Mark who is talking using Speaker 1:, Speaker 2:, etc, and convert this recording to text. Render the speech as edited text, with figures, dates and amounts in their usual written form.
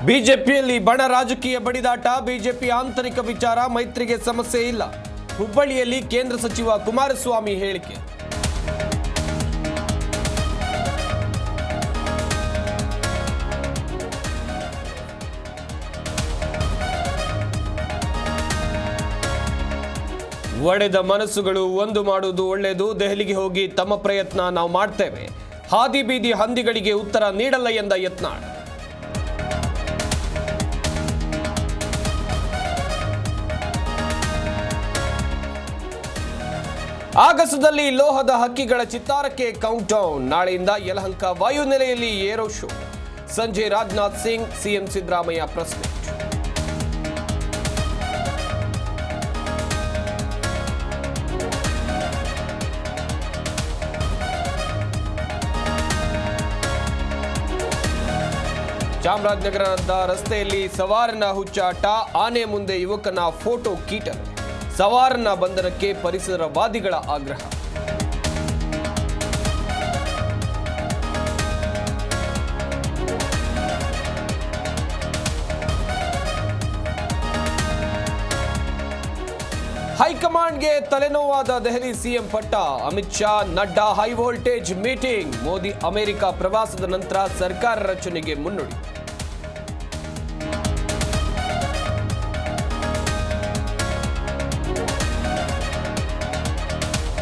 Speaker 1: ಬಿಜೆಪಿಯಲ್ಲಿ ಬಣ ರಾಜಕೀಯ ಬಡಿದಾಟ, ಬಿಜೆಪಿ ಆಂತರಿಕ ವಿಚಾರ, ಮೈತ್ರಿಗೆ ಸಮಸ್ಯೆ ಇಲ್ಲ. ಹುಬ್ಬಳ್ಳಿಯಲ್ಲಿ ಕೇಂದ್ರ ಸಚಿವ ಕುಮಾರಸ್ವಾಮಿ ಹೇಳಿಕೆ. ಒಡೆದ ಮನಸ್ಸುಗಳು ಒಂದು ಮಾಡುವುದು ಒಳ್ಳೆಯದು. ದೆಹಲಿಗೆ ಹೋಗಿ ತಮ್ಮ ಪ್ರಯತ್ನ ನಾವು ಮಾಡ್ತೇವೆ. ಹಾದಿ ಬೀದಿ ಹಂದಿಗಳಿಗೆ ಉತ್ತರ ನೀಡಲ್ಲ ಎಂದ ಯತ್ನಾಳ್. ಆಗಸದಲ್ಲಿ ಲೋಹದ ಹಕ್ಕಿಗಳ ಚಿತ್ತಾರಕ್ಕೆ ಕೌಂಟ್ ಡೌನ್. ನಾಳೆಯಿಂದ ಯಲಹಂಕ ವಾಯುನೆಲೆಯಲ್ಲಿ ಏರೋ ಶೋ. ಸಂಜೆ Rajnath Singh, CM Siddaramaiah press meet. ಚಾಮರಾಜನಗರದ ರಸ್ತೆಯಲ್ಲಿ ಸವಾರನ ಹುಚ್ಚಾಟ, ಆನೆ ಮುಂದೆ ಯುವಕನ ಫೋಟೋ ಕೀಟಲೆ. ಸವಾರನ ಬಂಧನಕ್ಕೆ ಪರಿಸರವಾದಿಗಳ ಆಗ್ರಹ. ಹೈಕಮಾಂಡ್ಗೆ ತಲೆನೋವಾದ ದೆಹಲಿ ಸಿಎಂ ಪಟ್ಟ. Amit Shah, Nadda high voltage meeting. Modi America ಪ್ರವಾಸದ ನಂತರ ಸರ್ಕಾರ ರಚನೆಗೆ ಮುನ್ನುಡಿ.